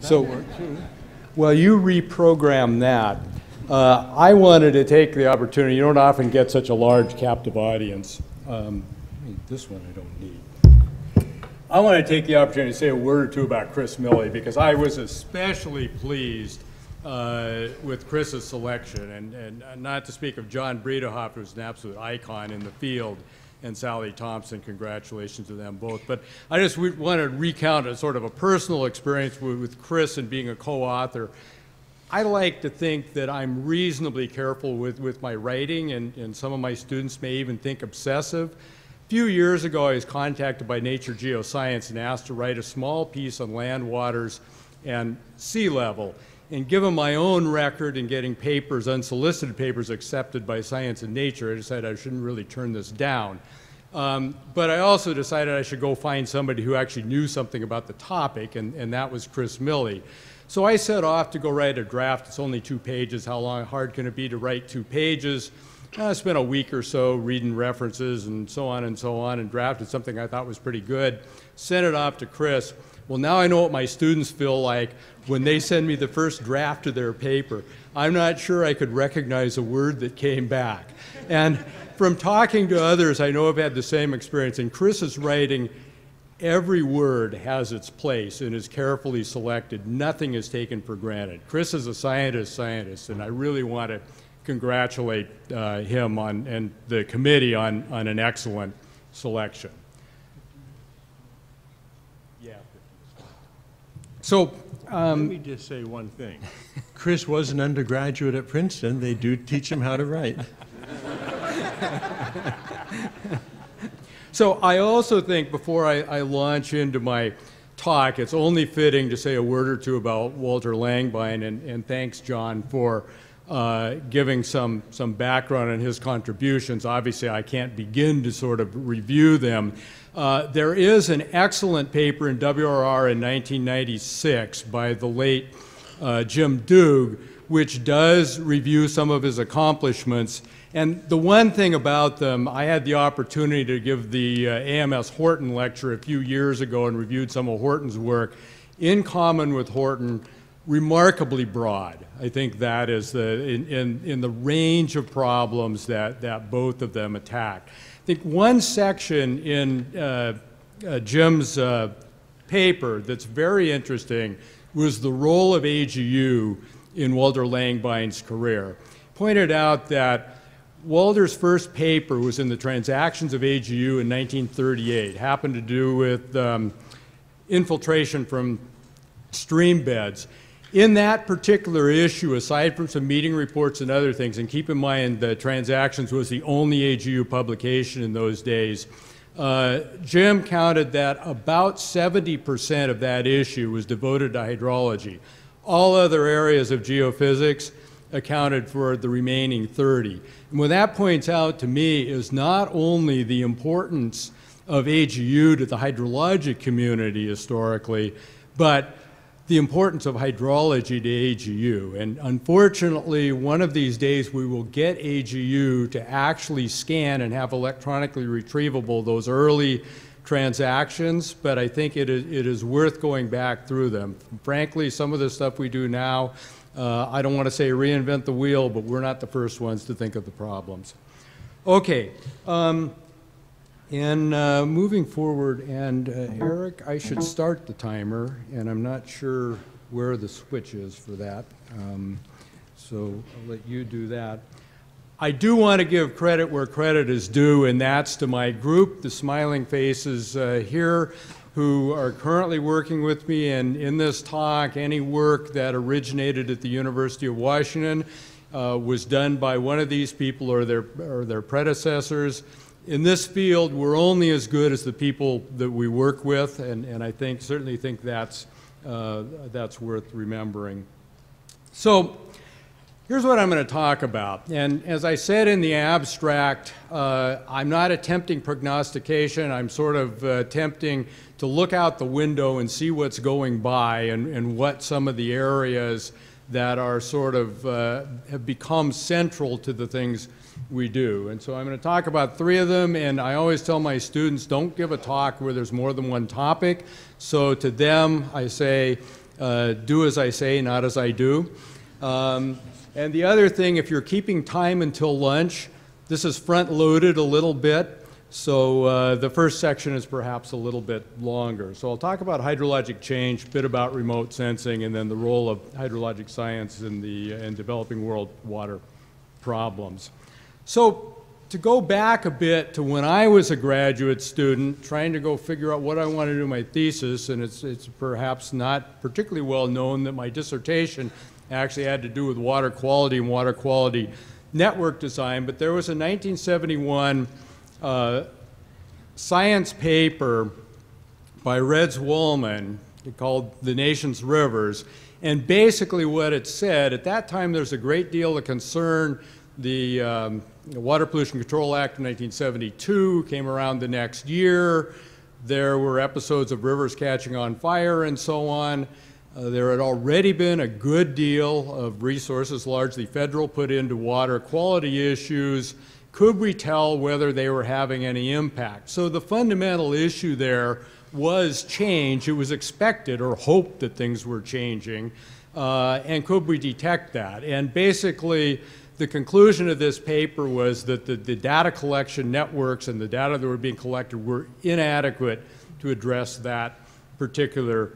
So, well, you reprogrammed that. I wanted to take the opportunity. You don't often get such a large captive audience. This one I don't need. I want to take the opportunity to say a word or two about Chris Milley, because I was especially pleased with Chris's selection, and not to speak of John Bredehoeft, who's an absolute icon in the field, and Sally Thompson. Congratulations to them both. But I just want to recount a sort of a personal experience with Chris and being a co-author. I like to think that I'm reasonably careful with my writing, and some of my students may even think obsessive. A few years ago, I was contacted by Nature Geoscience and asked to write a small piece on land, waters, and sea level. And given my own record in getting papers, unsolicited papers, accepted by Science and Nature, I decided I shouldn't really turn this down. But I also decided I should go find somebody who actually knew something about the topic, and that was Chris Milley. So I set off to go write a draft. It's only 2 pages. How hard can it be to write 2 pages? I spent a week or so reading references and so on, and drafted something I thought was pretty good. Sent it off to Chris. Well, now I know what my students feel like when they send me the first draft of their paper. I'm not sure I could recognize a word that came back. And from talking to others, I know I've had the same experience. In Chris's writing, every word has its place and is carefully selected. Nothing is taken for granted. Chris is a scientist, and I really want to congratulate him and the committee on an excellent selection. Yeah. So let me just say one thing. Chris was an undergraduate at Princeton. They do teach him how to write. So I also think, before I launch into my talk, it's only fitting to say a word or two about Walter Langbein, and thanks, John, for giving some background on his contributions. Obviously, I can't begin to sort of review them. There is an excellent paper in WRR in 1996 by the late Jim Doog, which does review some of his accomplishments. And the one thing about them, I had the opportunity to give the AMS Horton lecture a few years ago and reviewed some of Horton's work. In common with Horton, remarkably broad. I think that is in the range of problems that both of them attack. I think one section in Jim's paper that's very interesting was the role of AGU in Walter Langbein's career. Pointed out that Walter's first paper was in the Transactions of AGU in 1938, happened to do with infiltration from stream beds. In that particular issue, aside from some meeting reports and other things, and keep in mind the Transactions was the only AGU publication in those days, Jim counted that about 70% of that issue was devoted to hydrology. All other areas of geophysics accounted for the remaining 30. And what that points out to me is not only the importance of AGU to the hydrologic community historically, but the importance of hydrology to AGU. And unfortunately, one of these days we will get AGU to actually scan and have electronically retrievable those early transactions, but I think it is worth going back through them. Frankly, some of the stuff we do now, I don't want to say reinvent the wheel, but we're not the first ones to think of the problems. Okay, moving forward, and Eric, I should start the timer, and I'm not sure where the switch is for that, so I'll let you do that. I do want to give credit where credit is due, and that's to my group, the smiling faces here, who are currently working with me. And in this talk, any work that originated at the University of Washington was done by one of these people or their predecessors. In this field, we're only as good as the people that we work with, and I certainly think that's worth remembering. So here's what I'm going to talk about. And as I said in the abstract, I'm not attempting prognostication. I'm sort of attempting to look out the window and see what's going by and what some of the areas that are sort of have become central to the things we do. And so I'm going to talk about 3 of them, and I always tell my students, don't give a talk where there's more than one topic. So to them, I say, do as I say, not as I do. And the other thing, if you're keeping time until lunch, this is front-loaded a little bit, so the first section is perhaps a little bit longer. So I'll talk about hydrologic change, a bit about remote sensing, and then the role of hydrologic science in developing world water problems. So to go back a bit to when I was a graduate student, trying to go figure out what I wanted to do in my thesis, and it's perhaps not particularly well known that my dissertation actually had to do with water quality and water quality network design, but there was a 1971 science paper by Reds Woolman called The Nation's Rivers, and basically what it said, at that time there's a great deal of concern. The Water Pollution Control Act of 1972 came around the next year. There were episodes of rivers catching on fire and so on. There had already been a good deal of resources, largely federal, put into water quality issues. Could we tell whether they were having any impact? So the fundamental issue there was change. It was expected or hoped that things were changing. And could we detect that? And basically, the conclusion of this paper was that the data collection networks and the data that were being collected were inadequate to address that particular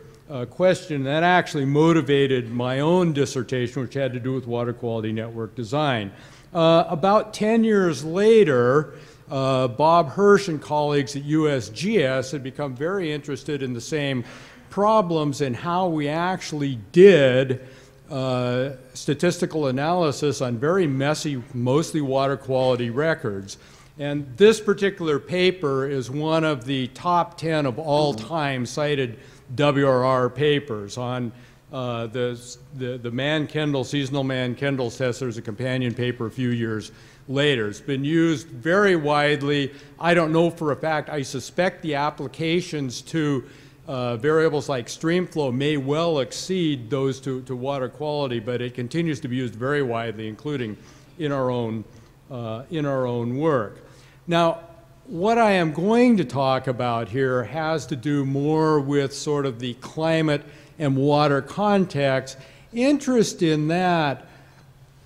question. That actually motivated my own dissertation, which had to do with water quality network design. About 10 years later, Bob Hirsch and colleagues at USGS had become very interested in the same problems and how we actually did statistical analysis on very messy, mostly water quality records. And this particular paper is one of the top 10 of all time cited WRR papers on the Mann-Kendall, seasonal Mann-Kendall test. There's a companion paper a few years later. It's been used very widely. I don't know for a fact. I suspect the applications to variables like stream flow may well exceed those to water quality, but it continues to be used very widely, including in our own work. Now, what I am going to talk about here has to do more with sort of the climate and water context. Interest in that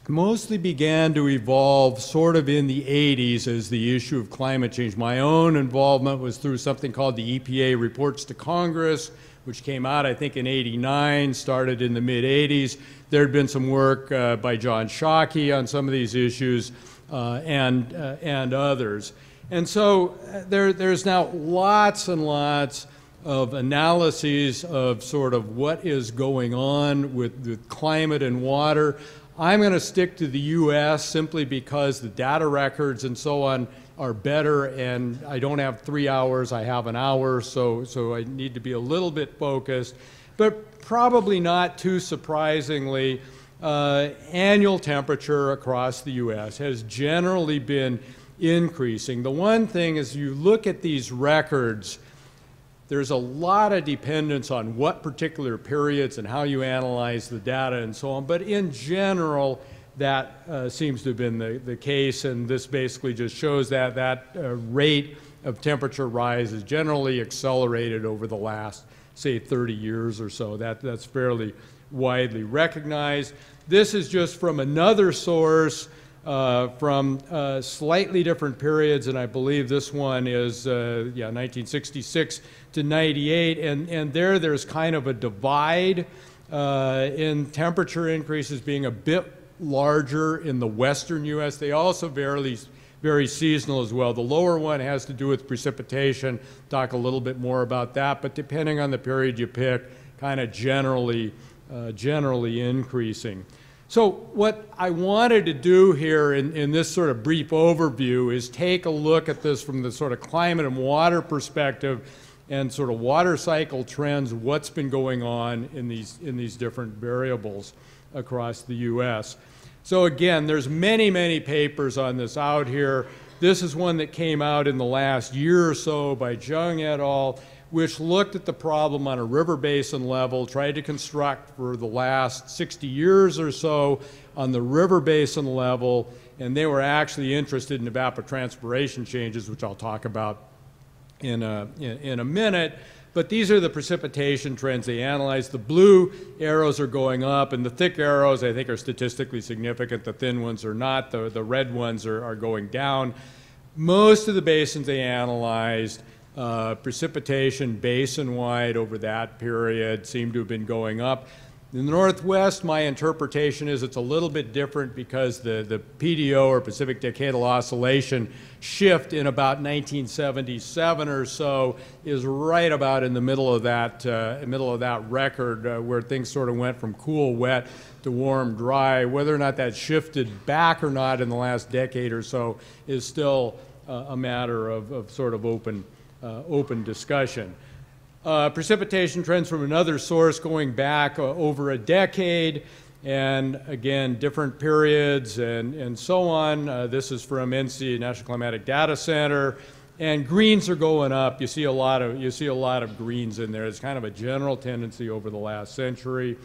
mostly began to evolve sort of in the 80s as the issue of climate change. My own involvement was through something called the EPA Reports to Congress, which came out, I think, in '89, started in the mid-'80s. There had been some work by John Shockey on some of these issues and others. And so there's now lots and lots of analyses of sort of what is going on with climate and water. I'm going to stick to the U.S. simply because the data records and so on are better, and I don't have 3 hours, I have an hour, so I need to be a little bit focused. But probably not too surprisingly, annual temperature across the U.S. has generally been increasing. The one thing is, you look at these records, there's a lot of dependence on what particular periods and how you analyze the data and so on, but in general, that seems to have been the case, and this basically just shows that rate of temperature rise is generally accelerated over the last, say, 30 years or so. That's fairly widely recognized. This is just from another source, from slightly different periods, and I believe this one is 1966 to 98, and there's kind of a divide in temperature increases being a bit larger in the western U.S. They also very seasonal as well. The lower one has to do with precipitation. Talk a little bit more about that, but depending on the period you pick, kind of generally increasing. So what I wanted to do here in this sort of brief overview is take a look at this from the sort of climate and water perspective and sort of water cycle trends, what's been going on in these different variables across the U.S. So again, there's many papers on this out here. This is one that came out in the last year or so by Jung et al., which looked at the problem on a river basin level, tried to construct for the last 60 years or so on the river basin level, and they were actually interested in evapotranspiration changes, which I'll talk about in a minute. But these are the precipitation trends they analyzed. The blue arrows are going up, and the thick arrows, I think, are statistically significant. The thin ones are not. The red ones are going down. Most of the basins they analyzed, precipitation basin-wide over that period seemed to have been going up. In the Northwest, my interpretation is it's a little bit different because the PDO, or Pacific Decadal Oscillation, shift in about 1977 or so is right about in the middle of that record where things sort of went from cool, wet to warm, dry. Whether or not that shifted back or not in the last decade or so is still a matter of sort of open discussion. Precipitation trends from another source going back over a decade, and again, different periods and so on. This is from NC, National Climatic Data Center, and greens are going up. You see a lot of greens in there. It's kind of a general tendency over the last century.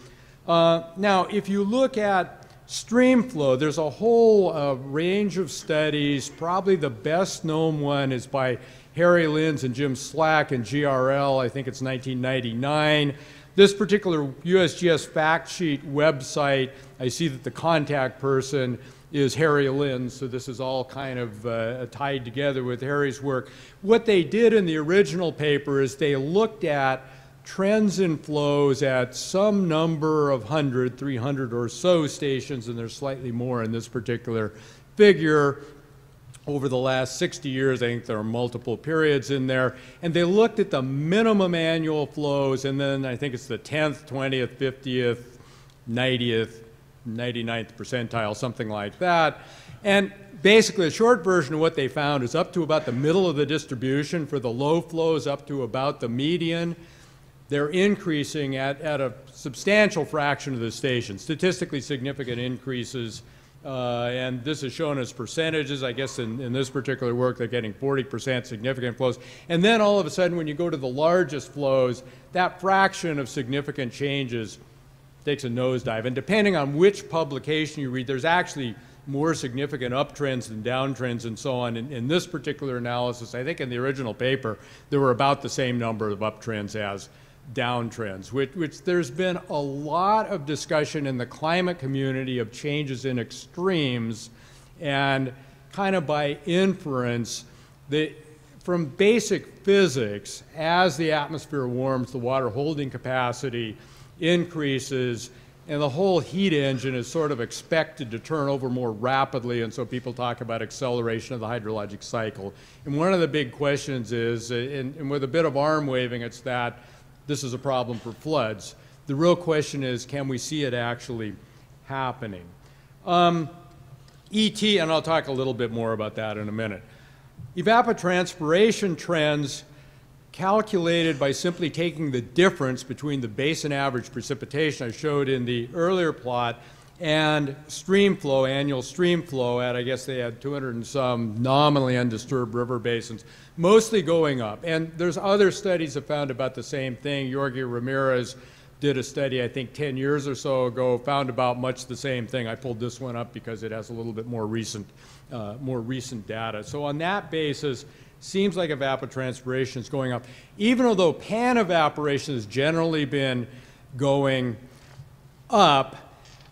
Now, if you look at stream flow, there's a whole range of studies. Probably the best known one is by Harry Linz and Jim Slack and GRL, I think it's 1999. This particular USGS fact sheet website, I see that the contact person is Harry Linz, so this is all kind of tied together with Harry's work. What they did in the original paper is they looked at trends in flows at some number of 300 or so stations, and there's slightly more in this particular figure. Over the last 60 years, I think there are multiple periods in there, and they looked at the minimum annual flows, and then I think it's the 10th, 20th, 50th, 90th, 99th percentile, something like that. And basically, a short version of what they found is up to about the middle of the distribution for the low flows, up to about the median. They're increasing at a substantial fraction of the station, statistically significant increases. And this is shown as percentages. I guess in this particular work, they're getting 40% significant flows. And then all of a sudden, when you go to the largest flows, that fraction of significant changes takes a nosedive. And depending on which publication you read, there's actually more significant uptrends than downtrends and so on. In this particular analysis, I think in the original paper, there were about the same number of uptrends as downtrends, which there's been a lot of discussion in the climate community of changes in extremes, and kind of by inference, from basic physics, as the atmosphere warms, the water holding capacity increases, and the whole heat engine is sort of expected to turn over more rapidly, and so people talk about acceleration of the hydrologic cycle. And one of the big questions is, and with a bit of arm waving, it's that this is a problem for floods. The real question is, can we see it actually happening? ET, and I'll talk a little bit more about that in a minute. Evapotranspiration trends calculated by simply taking the difference between the basin average precipitation I showed in the earlier plot and stream flow, annual stream flow at, I guess they had 200 and some nominally undisturbed river basins, mostly going up. And there's other studies that found about the same thing. Jorge Ramirez did a study, I think 10 years or so ago, found about much the same thing. I pulled this one up because it has a little bit more recent data. So on that basis, seems like evapotranspiration is going up. Even although pan evaporation has generally been going up,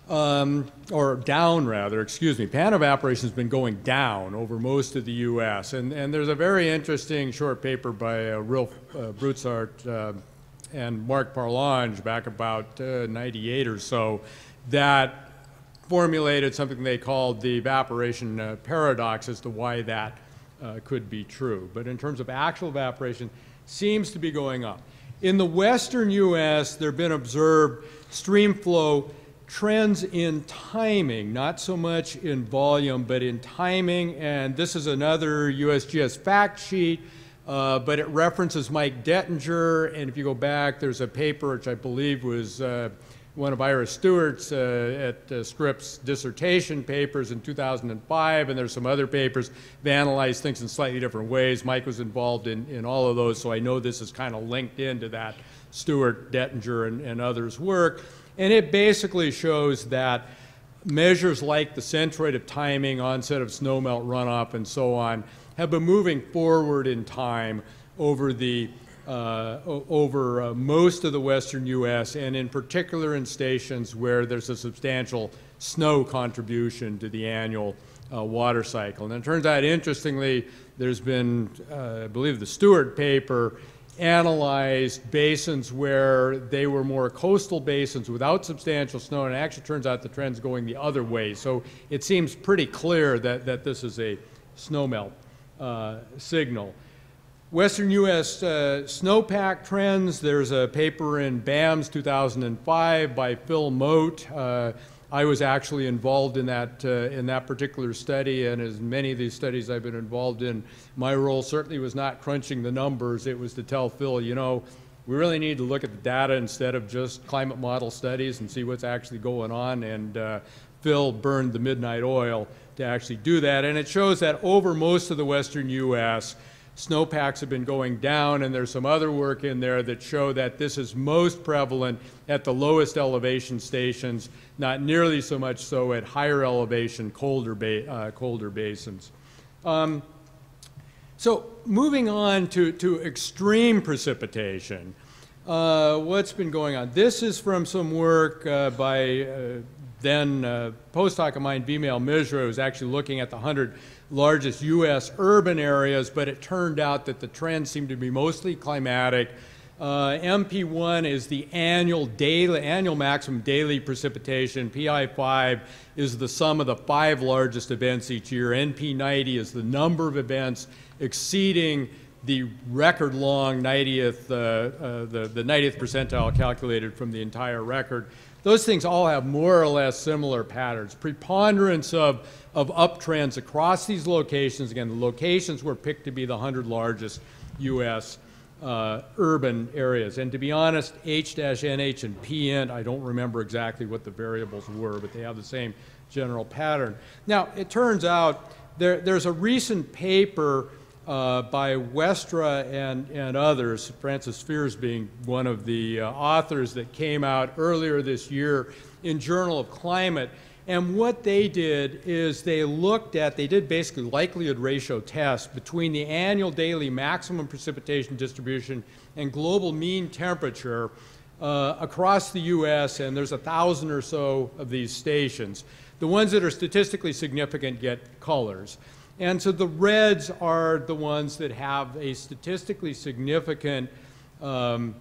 or down rather, excuse me, pan evaporation has been going down over most of the U.S. And there's a very interesting short paper by Rilf Broussard and Mark Parlange back about 98 or so that formulated something they called the evaporation paradox as to why that could be true. But in terms of actual evaporation, seems to be going up. In the western U.S., there have been observed stream flow trends in timing, not so much in volume, but in timing. And this is another USGS fact sheet, but it references Mike Dettinger. And if you go back, there's a paper which I believe was one of Ira Stewart's at Scripps dissertation papers in 2005, and there's some other papers that analyze things in slightly different ways. Mike was involved in all of those, so I know this is kind of linked into that Stewart, Dettinger, and others' work. And it basically shows that measures like the centroid of timing, onset of snowmelt runoff, and so on have been moving forward in time over the over most of the western U.S., and in particular in stations where there's a substantial snow contribution to the annual water cycle. And it turns out, interestingly, there's been, I believe the Stewart paper analyzed basins where they were more coastal basins without substantial snow, and it actually turns out the trend's going the other way. So it seems pretty clear that this is a snowmelt signal. Western U.S. snowpack trends, there's a paper in BAMS 2005 by Phil Mote. I was actually involved in that particular study, and as many of these studies I've been involved in, my role certainly was not crunching the numbers. It was to tell Phil, you know, we really need to look at the data instead of just climate model studies and see what's actually going on, and Phil burned the midnight oil to actually do that. And it shows that over most of the western U.S., snowpacks have been going down, and there's some other work in there that show that this is most prevalent at the lowest elevation stations, not nearly so much so at higher elevation, colder basins. So moving on to extreme precipitation, what's been going on? This is from some work by then postdoc of mine, Vimal Mishra, who was actually looking at the 100 largest U.S. urban areas, but it turned out that the trends seem to be mostly climatic. MP1 is the annual maximum daily precipitation. PI5 is the sum of the 5 largest events each year. NP90 is the number of events exceeding the record-long 90th, the 90th percentile calculated from the entire record. Those things all have more or less similar patterns. Preponderance of uptrends across these locations. Again, the locations were picked to be the 100 largest U.S. Urban areas. And to be honest, H-NH and PN, I don't remember exactly what the variables were, but they have the same general pattern. Now, it turns out there's a recent paper by Westra and others, Francis Fears being one of the authors, that came out earlier this year in Journal of Climate. And what they did is they did basically likelihood ratio tests between the annual daily maximum precipitation distribution and global mean temperature across the U.S., and there's 1,000 or so of these stations. The ones that are statistically significant get colors. And so the reds are the ones that have a statistically significant apparent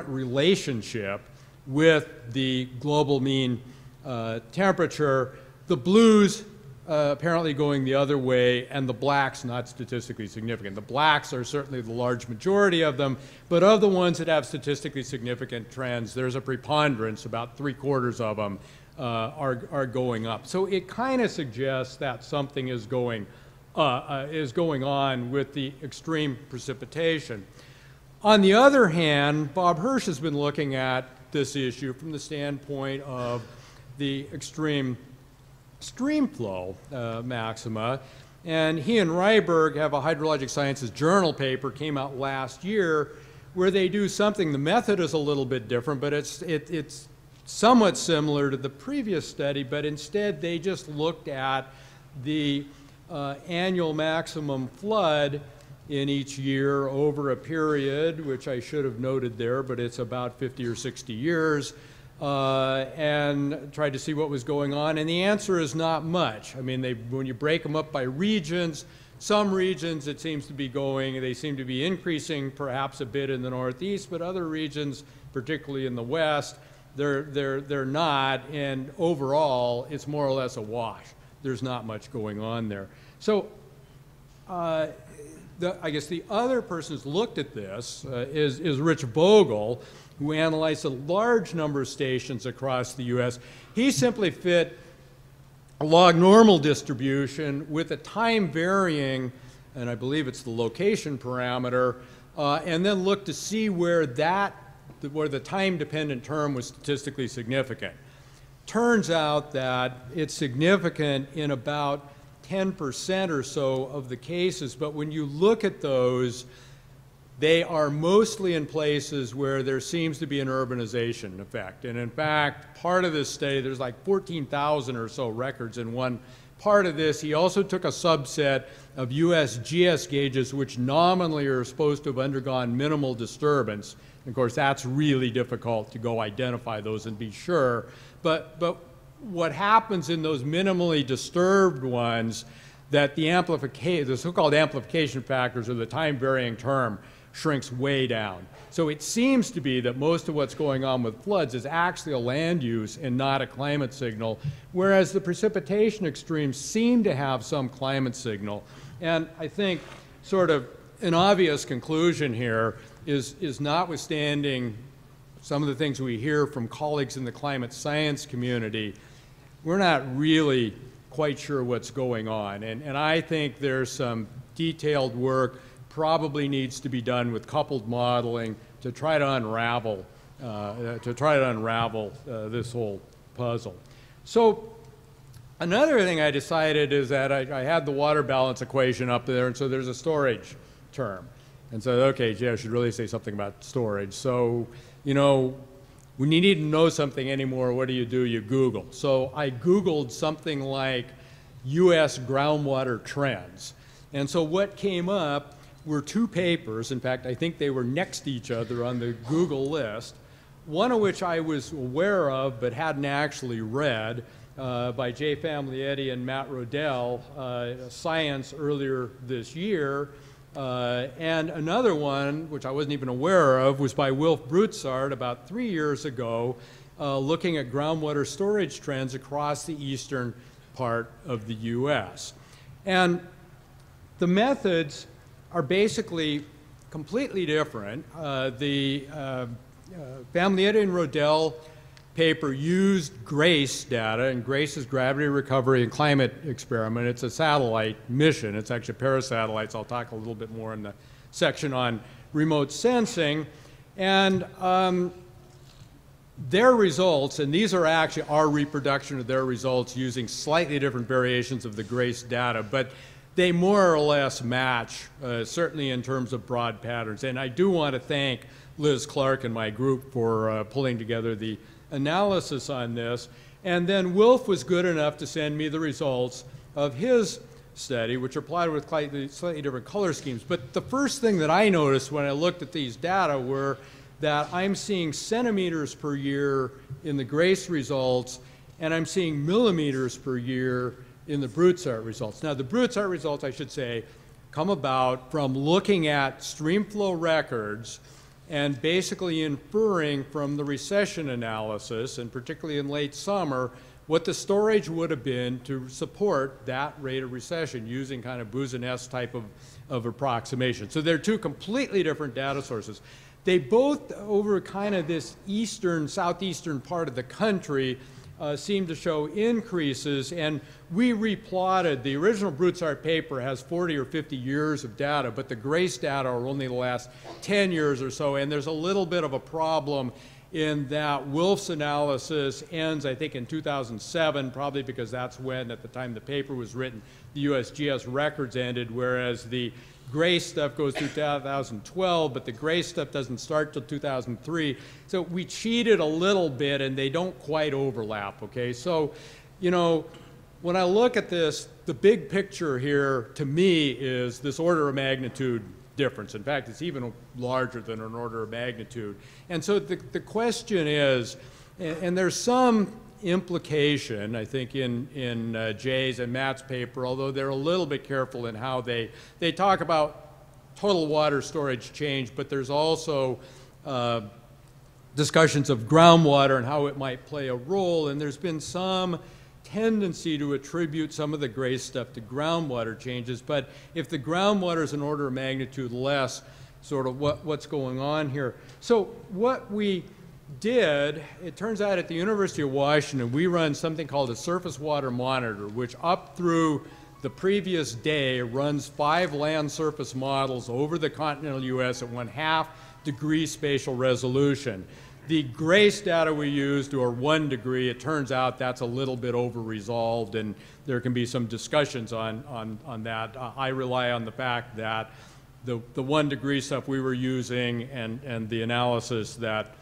relationship with the global mean temperature. The blues apparently going the other way, and the blacks not statistically significant. The blacks are certainly the large majority of them, but of the ones that have statistically significant trends, there's a preponderance, about 3/4 of them are going up. So it kind of suggests that something is going on with the extreme precipitation. On the other hand, Bob Hirsch has been looking at this issue from the standpoint of the extreme stream flow maxima, and he and Ryberg have a Hydrologic Sciences Journal paper, came out last year, where they do something. The method is a little bit different, but it's somewhat similar to the previous study, but instead they just looked at the annual maximum flood in each year over a period, which I should have noted there, but it's about 50 or 60 years, and tried to see what was going on, and the answer is not much. I mean, when you break them up by regions, some regions it seems to be they seem to be increasing perhaps a bit in the Northeast, but other regions, particularly in the West, they're not, and overall it's more or less a wash. There's not much going on there. So I guess the other person who's looked at this is Rich Vogel, who analyzed a large number of stations across the U.S. He simply fit a log normal distribution with a time varying, and I believe it's the location parameter, and then looked to see where the time-dependent term was statistically significant. Turns out that it's significant in about 10% or so of the cases, but when you look at those, they are mostly in places where there seems to be an urbanization effect. And in fact, part of this study, there's like 14,000 or so records in one part of this, he also took a subset of USGS gauges, which nominally are supposed to have undergone minimal disturbance. And of course, that's really difficult to go identify those and be sure. But what happens in those minimally disturbed ones, that the so-called amplification factors, or the time-varying term, shrinks way down. So it seems to be that most of what's going on with floods is actually a land use and not a climate signal, whereas the precipitation extremes seem to have some climate signal. And I think sort of an obvious conclusion here is notwithstanding some of the things we hear from colleagues in the climate science community, we're not really quite sure what's going on. And I think there's some detailed work probably needs to be done with coupled modeling to try to unravel this whole puzzle. So another thing I decided is that I had the water balance equation up there, and so there's a storage term. And so, okay, Jay, I should really say something about storage. So, you know, when you need to know something anymore, what do? You Google. So I Googled something like US groundwater trends. And so what came up were two papers. In fact, I think they were next to each other on the Google list, one of which I was aware of but hadn't actually read, by Jay Famiglietti and Matt Rodell, Science, earlier this year. And another one, which I wasn't even aware of, was by Wilf Broussard about 3 years ago, looking at groundwater storage trends across the eastern part of the US. And the methods are basically completely different. The Famiglietti and Rodell paper used GRACE data, and GRACE is Gravity Recovery and Climate Experiment. It's a satellite mission. It's actually parasatellites. I'll talk a little bit more in the section on remote sensing. And their results, and these are actually our reproduction of their results using slightly different variations of the GRACE data, but they more or less match, certainly in terms of broad patterns. And I do want to thank Liz Clark and my group for pulling together the analysis on this. And then Wilf was good enough to send me the results of his study, which are plotted with slightly different color schemes. But the first thing that I noticed when I looked at these data were that I'm seeing centimeters per year in the GRACE results, and I'm seeing millimeters per year in the Broussard results. Now, the Broussard results, I should say, come about from looking at stream flow records and basically inferring from the recession analysis, and particularly in late summer, what the storage would have been to support that rate of recession using kind of Bouzinès type of approximation. So they're two completely different data sources. They both, over kind of this eastern, southeastern part of the country, seem to show increases, and we replotted. The original Broussard paper has 40 or 50 years of data, but the GRACE data are only the last 10 years or so, and there's a little bit of a problem in that Wilf's analysis ends, I think, in 2007, probably because that's when, at the time the paper was written, the USGS records ended, whereas the GRACE stuff goes through 2012, but the GRACE stuff doesn't start till 2003. So we cheated a little bit, and they don't quite overlap, okay? So, you know, when I look at this, the big picture here, to me, is this order of magnitude difference. In fact, it's even larger than an order of magnitude. And so the question is, and there's some implication, I think, in Jay's and Matt's paper, although they're a little bit careful in how they talk about total water storage change, but there's also discussions of groundwater and how it might play a role, and there's been some tendency to attribute some of the GRACE stuff to groundwater changes, but if the groundwater is an order of magnitude less, sort of what's going on here. So what we did, it turns out at the University of Washington, we run something called a surface water monitor, which up through the previous day runs 5 land surface models over the continental US at 1/2 degree spatial resolution. The GRACE data we used are 1 degree. It turns out that's a little bit over-resolved, and there can be some discussions on that. I rely on the fact that the 1 degree stuff we were using and the analysis that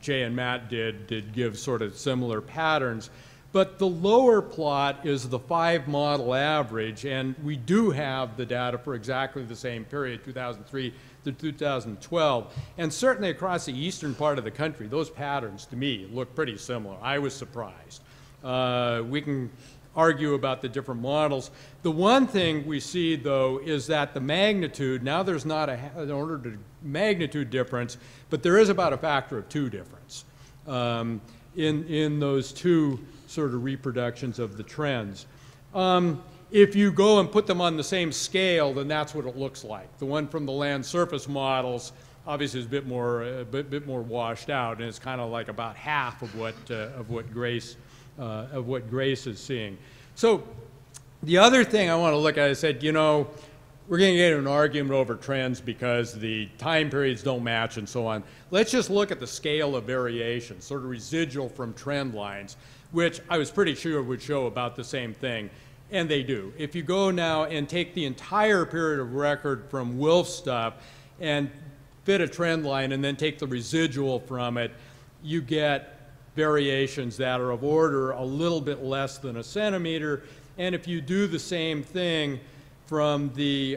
Jay and Matt did give sort of similar patterns. But the lower plot is the 5-model average, and we do have the data for exactly the same period, 2003 to 2012. And certainly across the eastern part of the country, those patterns, to me, look pretty similar. I was surprised. We can argue about the different models. The one thing we see, though, is that the magnitude, now there's not an order of magnitude difference, but there is about a factor of 2 difference in those two sort of reproductions of the trends. If you go and put them on the same scale, then that's what it looks like. The one from the land surface models obviously is a bit more washed out, and it's kind of like about half of what Grace is seeing. So the other thing I want to look at, I said, you know, we're going to get an argument over trends because the time periods don't match and so on. Let's just look at the scale of variation, sort of residual from trend lines, which I was pretty sure would show about the same thing, and they do. If you go now and take the entire period of record from Wilf's stuff and fit a trend line and then take the residual from it, you get variations that are of order a little bit less than a centimeter. And if you do the same thing from the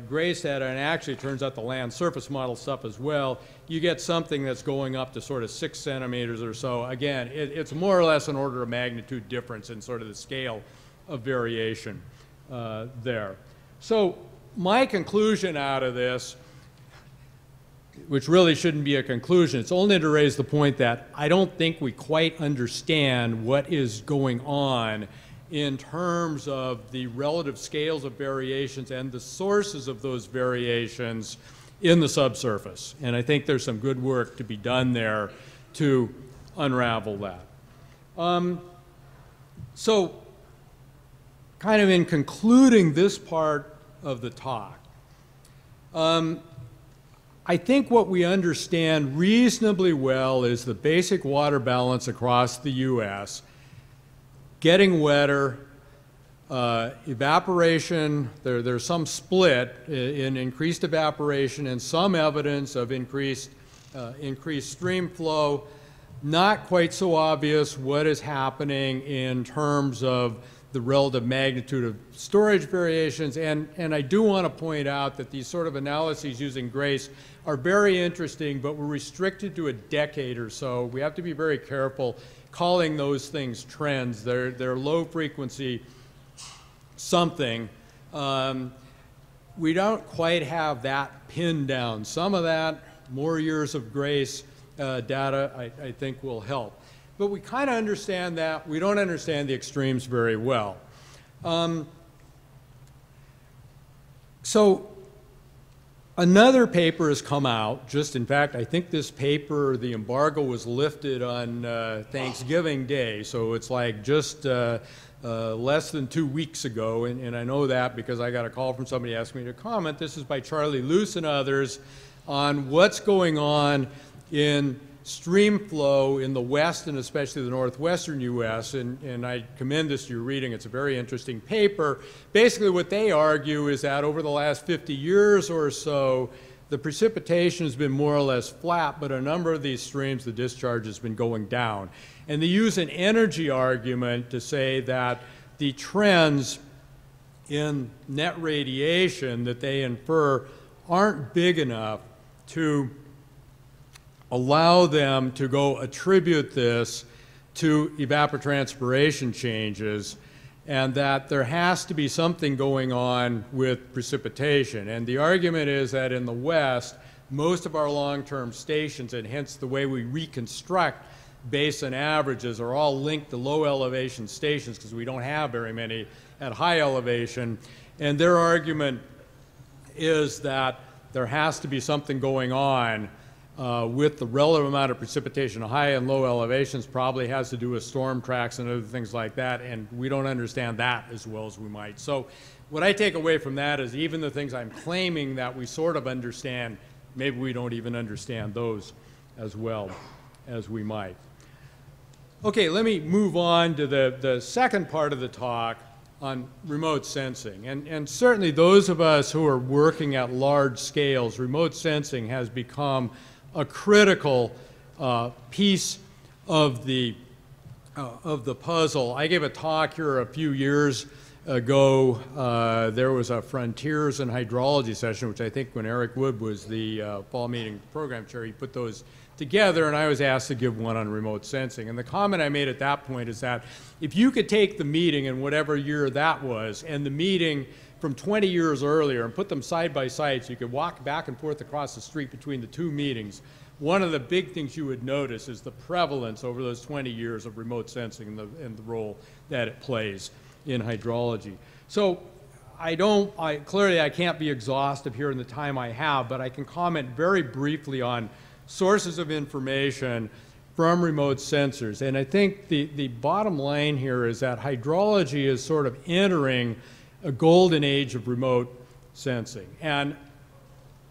Grace data, and actually it turns out the land surface model stuff as well, you get something that's going up to sort of 6 centimeters or so. Again, it's more or less an order of magnitude difference in sort of the scale of variation there. So my conclusion out of this, which really shouldn't be a conclusion, it's only to raise the point that I don't think we quite understand what is going on in terms of the relative scales of variations and the sources of those variations in the subsurface. And I think there's some good work to be done there to unravel that. So kind of in concluding this part of the talk, I think what we understand reasonably well is the basic water balance across the U.S., getting wetter, evaporation, there's some split in increased evaporation and some evidence of increased stream flow. Not quite so obvious what is happening in terms of the relative magnitude of storage variations, and I do want to point out that these sort of analyses using Grace are very interesting, but we're restricted to a decade or so. We have to be very careful calling those things trends. They're low frequency something. We don't quite have that pinned down. Some of that, more years of Grace data, I think will help. But we kind of understand that. We don't understand the extremes very well. So another paper has come out. Just in fact, I think this paper, the embargo was lifted on Thanksgiving Day. So it's like just less than 2 weeks ago. And I know that because I got a call from somebody asking me to comment. This is by Charlie Luce and others on what's going on in stream flow in the west and especially the northwestern U.S., and I commend this to your reading. It's a very interesting paper. Basically what they argue is that over the last 50 years or so, the precipitation has been more or less flat, but a number of these streams, the discharge has been going down. And they use an energy argument to say that the trends in net radiation that they infer aren't big enough to allow them to go attribute this to evapotranspiration changes, and that there has to be something going on with precipitation. And the argument is that in the West, most of our long-term stations, and hence the way we reconstruct basin averages, are all linked to low elevation stations because we don't have very many at high elevation. And their argument is that there has to be something going on with the relative amount of precipitation. High and low elevations probably has to do with storm tracks and other things like that, and we don't understand that as well as we might. So what I take away from that is even the things I'm claiming that we sort of understand, maybe we don't even understand those as well as we might. Okay, let me move on to the second part of the talk on remote sensing. And certainly those of us who are working at large scales, remote sensing has become a critical piece of the of the puzzle. I gave a talk here a few years ago. There was a Frontiers in Hydrology session, which I think when Eric Wood was the fall meeting program chair, he put those together, and I was asked to give one on remote sensing. And the comment I made at that point is that if you could take the meeting in whatever year that was and the meeting from 20 years earlier and put them side by side so you could walk back and forth across the street between the two meetings, one of the big things you would notice is the prevalence over those 20 years of remote sensing and the role that it plays in hydrology. So clearly I can't be exhaustive here in the time I have, but I can comment very briefly on sources of information from remote sensors. And I think the bottom line here is that hydrology is sort of entering a golden age of remote sensing. And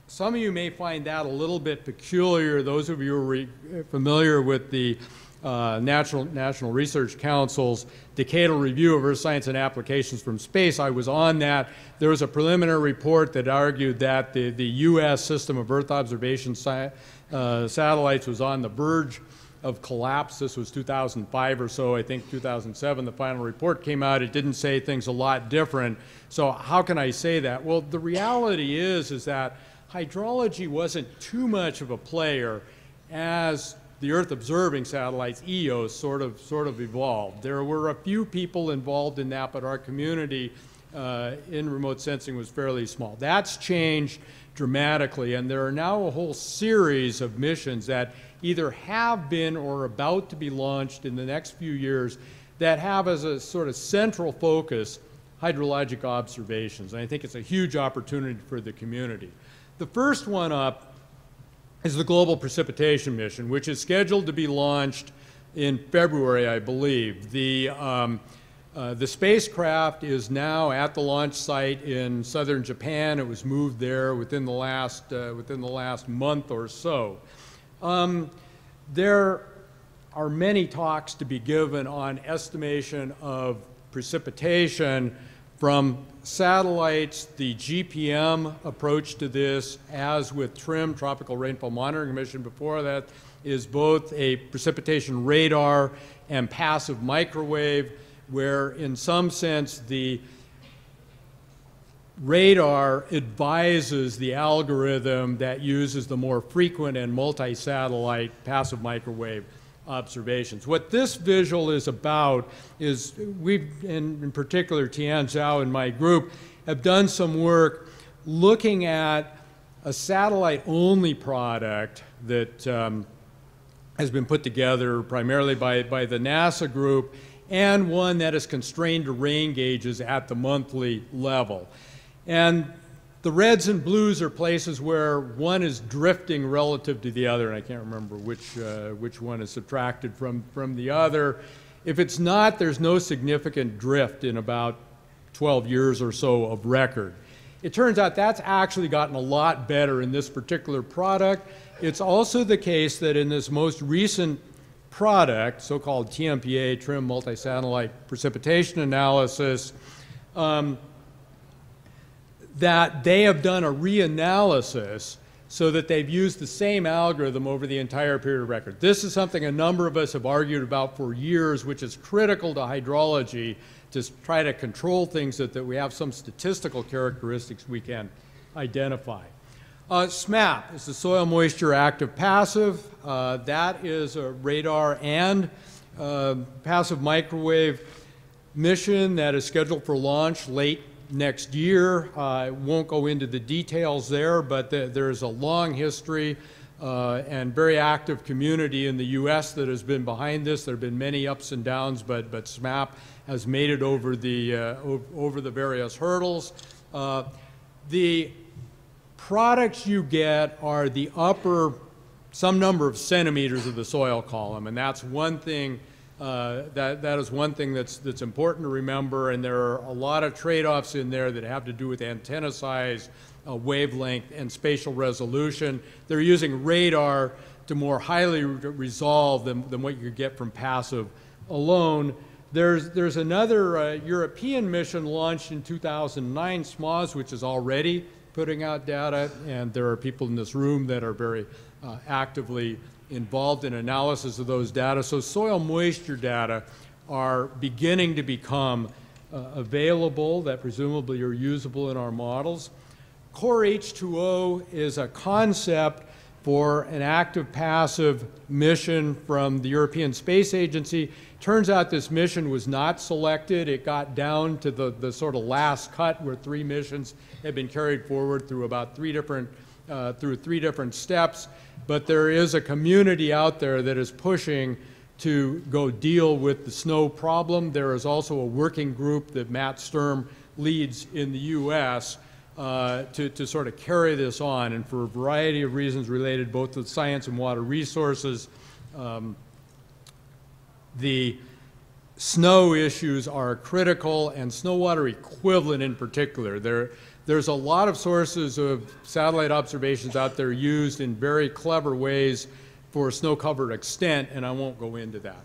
some of you may find that a little bit peculiar. Those of you who are familiar with the National Research Council's Decadal Review of Earth Science and Applications from Space, I was on that. There was a preliminary report that argued that the U.S. system of Earth observation satellites was on the verge of collapse. This was 2005 or so. I think 2007, the final report came out. It didn't say things a lot different. So how can I say that? Well, the reality is that hydrology wasn't too much of a player as the Earth observing satellites, EOS, sort of evolved. There were a few people involved in that, but our community in remote sensing was fairly small. That's changed dramatically, and there are now a whole series of missions that either have been or are about to be launched in the next few years that have as a sort of central focus hydrologic observations. And I think it's a huge opportunity for the community. The first one up is the Global Precipitation Mission, which is scheduled to be launched in February, I believe. The spacecraft is now at the launch site in southern Japan. It was moved there within the last month or so. There are many talks to be given on estimation of precipitation from satellites. The GPM approach to this, as with TRMM, Tropical Rainfall Monitoring Mission before that, is both a precipitation radar and passive microwave, where in some sense the radar advises the algorithm that uses the more frequent and multi-satellite passive microwave observations. What this visual is about is we've, in particular Tian Zhao and my group, have done some work looking at a satellite-only product that has been put together primarily by the NASA group, and one that is constrained to rain gauges at the monthly level. And the reds and blues are places where one is drifting relative to the other, and I can't remember which one is subtracted from the other. If it's not, there's no significant drift in about 12 years or so of record. It turns out that's actually gotten a lot better in this particular product. It's also the case that in this most recent product, so-called TMPA, TRMM Multi-Satellite Precipitation Analysis, that they have done a reanalysis so that they've used the same algorithm over the entire period of record. This is something a number of us have argued about for years, which is critical to hydrology, to try to control things that we have some statistical characteristics we can identify. SMAP is the Soil Moisture Active Passive. That is a radar and passive microwave mission that is scheduled for launch late next year. I won't go into the details there, but there's a long history and very active community in the U.S. that has been behind this. There have been many ups and downs, but SMAP has made it over the various hurdles. The products you get are the upper some number of centimeters of the soil column, and that's one thing. That is one thing that's important to remember, and there are a lot of trade-offs in there that have to do with antenna size, wavelength, and spatial resolution. They're using radar to more highly resolve than what you get from passive alone. There's another European mission launched in 2009, SMOS, which is already putting out data, and there are people in this room that are very actively involved in analysis of those data. So soil moisture data are beginning to become available that presumably are usable in our models. Core H2O is a concept for an active-passive mission from the European Space Agency. Turns out this mission was not selected. It got down to the sort of last cut where 3 missions had been carried forward through about 3 different steps. But there is a community out there that is pushing to go deal with the snow problem. There is also a working group that Matt Sturm leads in the U.S. To sort of carry this on, and for a variety of reasons related both to science and water resources. The snow issues are critical, and snow water equivalent in particular. There's a lot of sources of satellite observations out there used in very clever ways for snow-covered extent, and I won't go into that.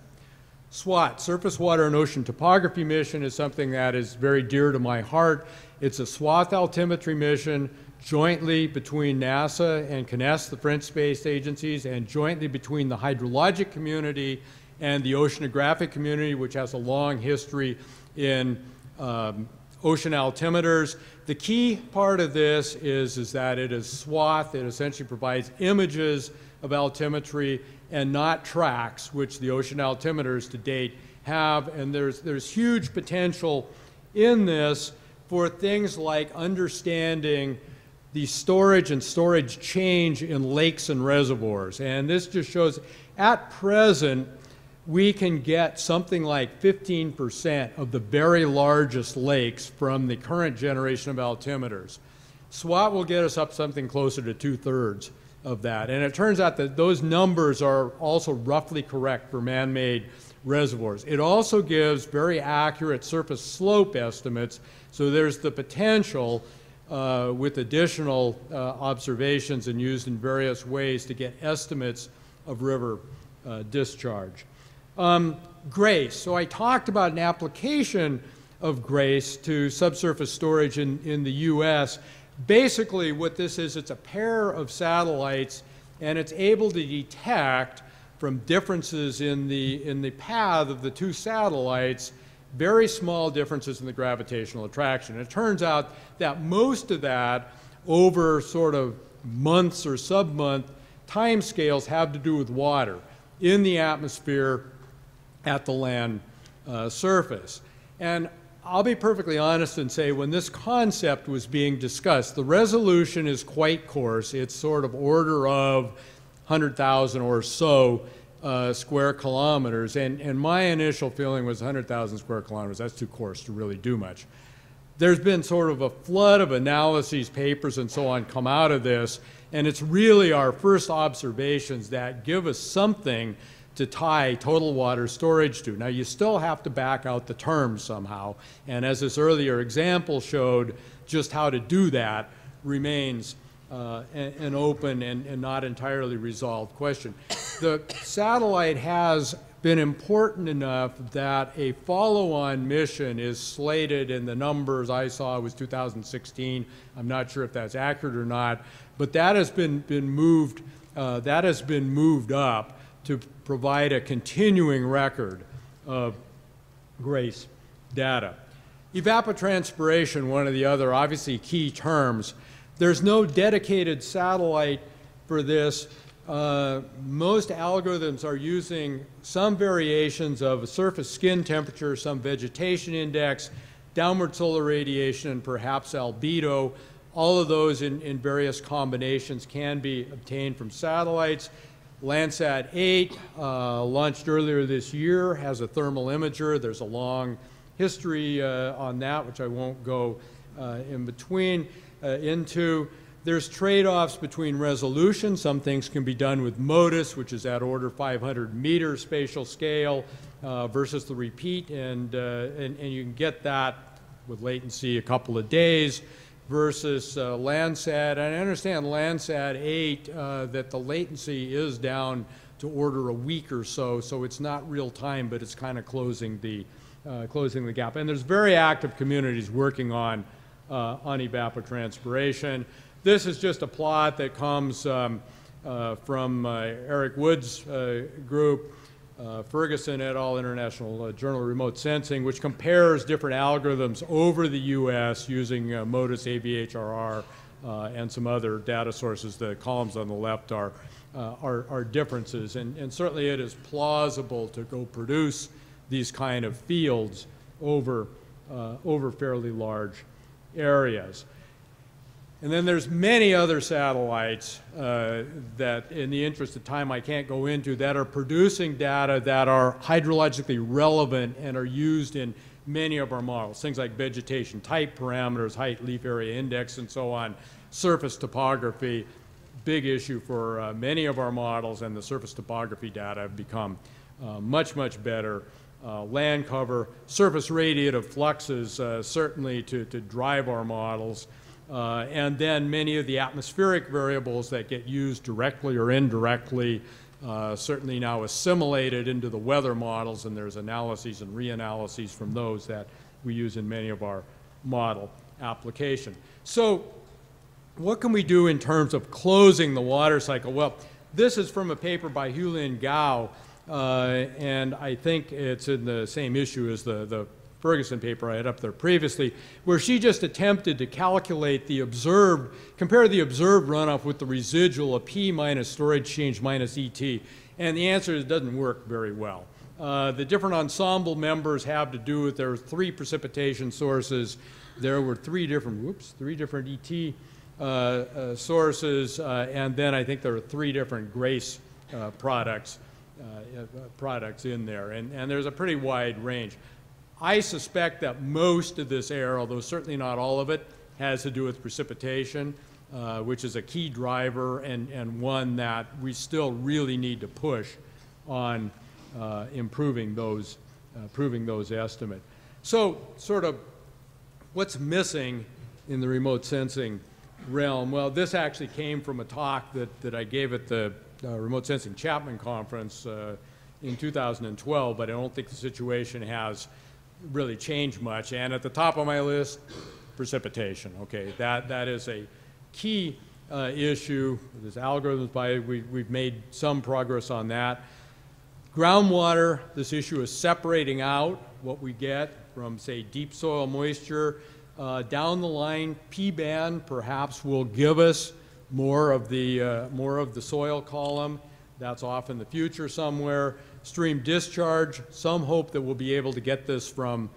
SWOT, Surface Water and Ocean Topography Mission, is something that is very dear to my heart. It's a swath altimetry mission jointly between NASA and CNES, the French space agencies, and jointly between the hydrologic community and the oceanographic community, which has a long history in ocean altimeters. The key part of this is that it is swath. It essentially provides images of altimetry and not tracks, which the ocean altimeters to date have. And there's huge potential in this for things like understanding the storage and storage change in lakes and reservoirs. And this just shows, at present, we can get something like 15% of the very largest lakes from the current generation of altimeters. SWOT will get us up something closer to 2/3 of that. And it turns out that those numbers are also roughly correct for man-made reservoirs. It also gives very accurate surface slope estimates, so there's the potential with additional observations and used in various ways to get estimates of river discharge. GRACE. So I talked about an application of GRACE to subsurface storage in the U.S. Basically what this is, it's a pair of satellites, and it's able to detect from differences in the path of the 2 satellites, very small differences in the gravitational attraction. It turns out that most of that, over sort of months or sub-month timescales, have to do with water in the atmosphere at the land surface. And I'll be perfectly honest and say, when this concept was being discussed, the resolution is quite coarse. It's sort of order of 100,000 or so square kilometers. And my initial feeling was 100,000 square kilometers, that's too coarse to really do much. There's been sort of a flood of analyses, papers, and so on come out of this, and it's really our first observations that give us something to tie total water storage to. Now, you still have to back out the terms somehow, and as this earlier example showed, just how to do that remains an open and not entirely resolved question. The satellite has been important enough that a follow-on mission is slated, and the numbers I saw was 2016. I'm not sure if that's accurate or not, but that has been moved up to provide a continuing record of GRACE data. Evapotranspiration, one of the other obviously key terms. There's no dedicated satellite for this. Most algorithms are using some variations of surface skin temperature, some vegetation index, downward solar radiation, and perhaps albedo. All of those in various combinations can be obtained from satellites. Landsat 8, launched earlier this year, has a thermal imager. There's a long history on that, which I won't go into. There's trade-offs between resolution. Some things can be done with MODIS, which is at order 500-meter spatial scale, versus the repeat, and you can get that with latency a couple of days, versus Landsat. And I understand Landsat 8, that the latency is down to order a week or so, so it's not real time, but it's kind of closing the gap. And there's very active communities working on evapotranspiration. This is just a plot that comes from Eric Wood's group, Ferguson et al. International Journal of Remote Sensing, which compares different algorithms over the U.S. using MODIS, AVHRR, and some other data sources. The columns on the left are differences, and certainly it is plausible to go produce these kind of fields over fairly large areas. And then there's many other satellites that, in the interest of time, I can't go into, that are producing data that are hydrologically relevant and are used in many of our models. Things like vegetation type parameters, height, leaf area index, and so on. Surface topography, big issue for many of our models, and the surface topography data have become much, much better. Land cover, surface radiative fluxes, certainly to drive our models. And then many of the atmospheric variables that get used directly or indirectly, certainly now assimilated into the weather models, and there's analyses and reanalyses from those that we use in many of our model application. So what can we do in terms of closing the water cycle? Well, this is from a paper by Hulin Gao, and I think it's in the same issue as the Ferguson paper I had up there previously, where she just attempted to calculate the observed, compare the observed runoff with the residual of P minus storage change minus ET. And the answer is it doesn't work very well. The different ensemble members have to do with, there were 3 precipitation sources. There were 3 different ET sources, and then I think there were 3 different GRACE products in there. And there's a pretty wide range. I suspect that most of this error, although certainly not all of it, has to do with precipitation, which is a key driver and one that we still really need to push on improving those estimates. So sort of what's missing in the remote sensing realm? Well, this actually came from a talk that I gave at the Remote Sensing Chapman Conference in 2012, but I don't think the situation has really changed much. And at the top of my list, precipitation. Okay, that is a key issue. There's algorithms we've made some progress on that. Groundwater, this issue is separating out what we get from, say, deep soil moisture. Down the line, P-band perhaps will give us more of the soil column. That's off in the future somewhere. Stream discharge, some hope that we'll be able to get this from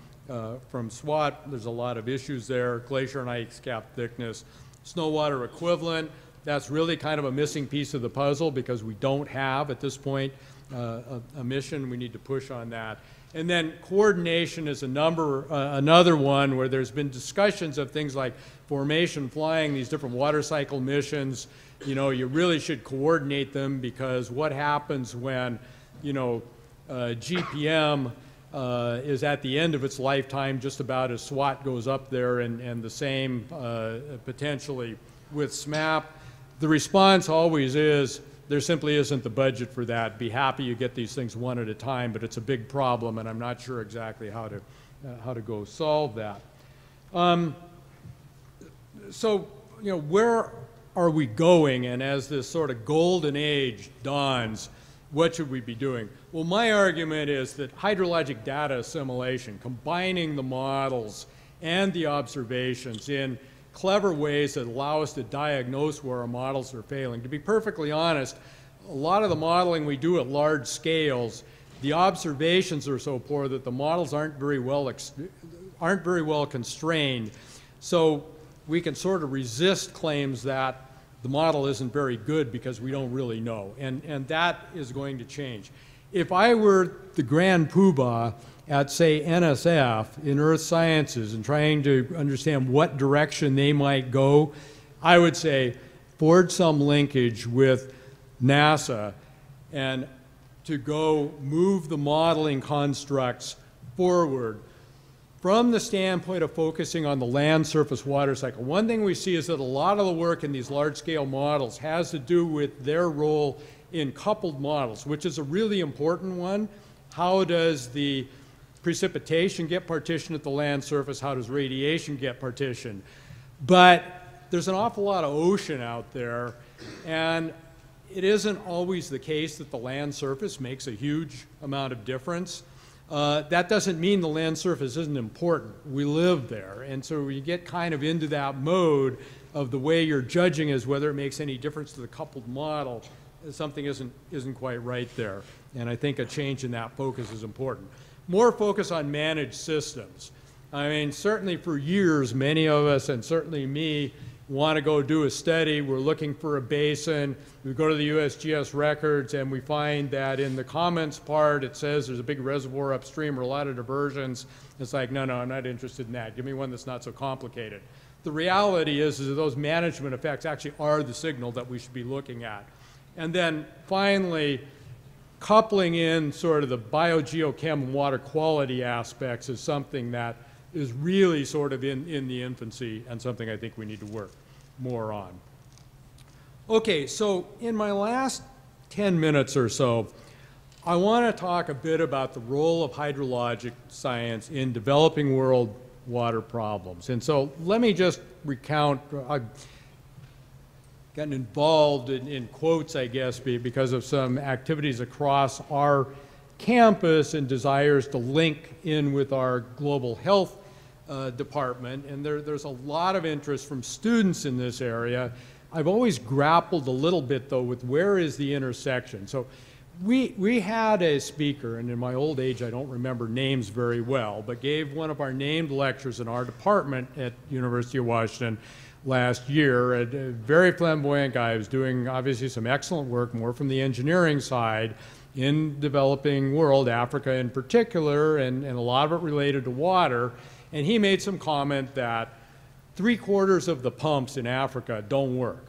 SWAT. There's a lot of issues there. Glacier and ice cap thickness. Snow water equivalent, that's really kind of a missing piece of the puzzle because we don't have, at this point, a mission. We need to push on that. And then coordination is another one where there's been discussions of things like formation flying, these different water cycle missions. You know, you really should coordinate them because what happens when, you know, GPM is at the end of its lifetime just about as SWAT goes up there, and the same potentially with SMAP. The response always is there simply isn't the budget for that. Be happy you get these things one at a time, but it's a big problem, and I'm not sure exactly how to go solve that. So, you know, where are we going? And as this sort of golden age dawns, what should we be doing? Well, my argument is that hydrologic data assimilation, combining the models and the observations in clever ways that allow us to diagnose where our models are failing. To be perfectly honest, a lot of the modeling we do at large scales, the observations are so poor that the models aren't very well constrained. So we can sort of resist claims that the model isn't very good because we don't really know, and that is going to change. If I were the grand poobah at, say, NSF in Earth Sciences and trying to understand what direction they might go, I would say forge some linkage with NASA and to go move the modeling constructs forward from the standpoint of focusing on the land surface water cycle. One thing we see is that a lot of the work in these large-scale models has to do with their role in coupled models, which is a really important one. How does the precipitation get partitioned at the land surface? How does radiation get partitioned? But there's an awful lot of ocean out there, and it isn't always the case that the land surface makes a huge amount of difference. That doesn't mean the land surface isn't important. We live there, and so you get kind of into that mode of the way you're judging is whether it makes any difference to the coupled model. Something isn't quite right there, and I think a change in that focus is important. More focus on managed systems. I mean, certainly for years, many of us, and certainly me, want to go do a study. We're looking for a basin. We go to the USGS records, and we find that in the comments part, it says there's a big reservoir upstream or a lot of diversions. It's like, no, I'm not interested in that. Give me one that's not so complicated. The reality is that those management effects actually are the signal that we should be looking at. And then finally, coupling in sort of the biogeochem and water quality aspects is something that is really sort of in the infancy and something I think we need to work more on. Okay, so in my last 10 minutes or so, I want to talk a bit about the role of hydrologic science in developing world water problems. And so let me just recount, I've gotten involved in quotes, I guess, because of some activities across our campus and desires to link in with our global health department, and there's a lot of interest from students in this area. I've always grappled a little bit, though, with where is the intersection. So we had a speaker, and in my old age I don't remember names very well, but gave one of our named lectures in our department at University of Washington last year. A very flamboyant guy who's doing obviously some excellent work, more from the engineering side, in developing world, Africa in particular, and a lot of it related to water. And he made some comment that 3/4 of the pumps in Africa don't work.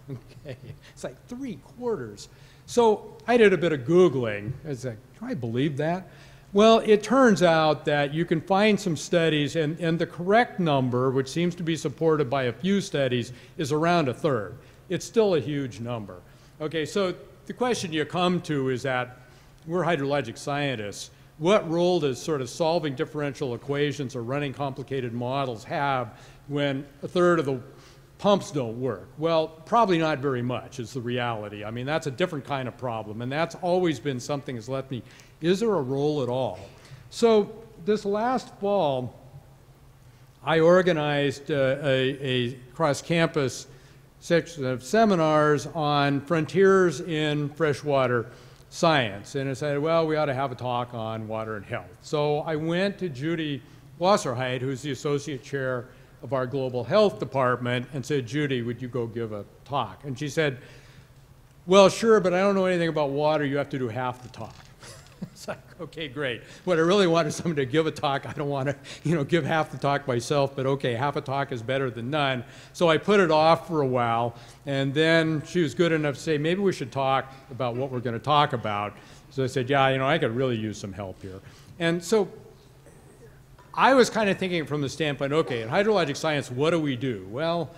Okay, it's like 3/4. So I did a bit of Googling. I was like, can I believe that? Well, it turns out that you can find some studies, and the correct number, which seems to be supported by a few studies, is around 1/3. It's still a huge number. Okay, so the question you come to is that we're hydrologic scientists. What role does sort of solving differential equations or running complicated models have when 1/3 of the pumps don't work? Well, probably not very much is the reality. I mean, that's a different kind of problem, and that's always been something that's left me, is there a role at all? So this last fall, I organized a cross-campus section of seminars on frontiers in freshwater science, and I said, well, we ought to have a talk on water and health. So I went to Judy Wasserheit, who's the associate chair of our global health department, and said, Judy, would you go give a talk? And she said, well, sure, but I don't know anything about water. You have to do half the talk. It's like, okay, great. What I really want is someone to give a talk. I don't want to, give half the talk myself, but okay, half a talk is better than none. So I put it off for a while, and then she was good enough to say, maybe we should talk about what we're going to talk about. So I said, yeah, I could really use some help here. And so I was kind of thinking from the standpoint, okay, in hydrologic science, what do we do? Well,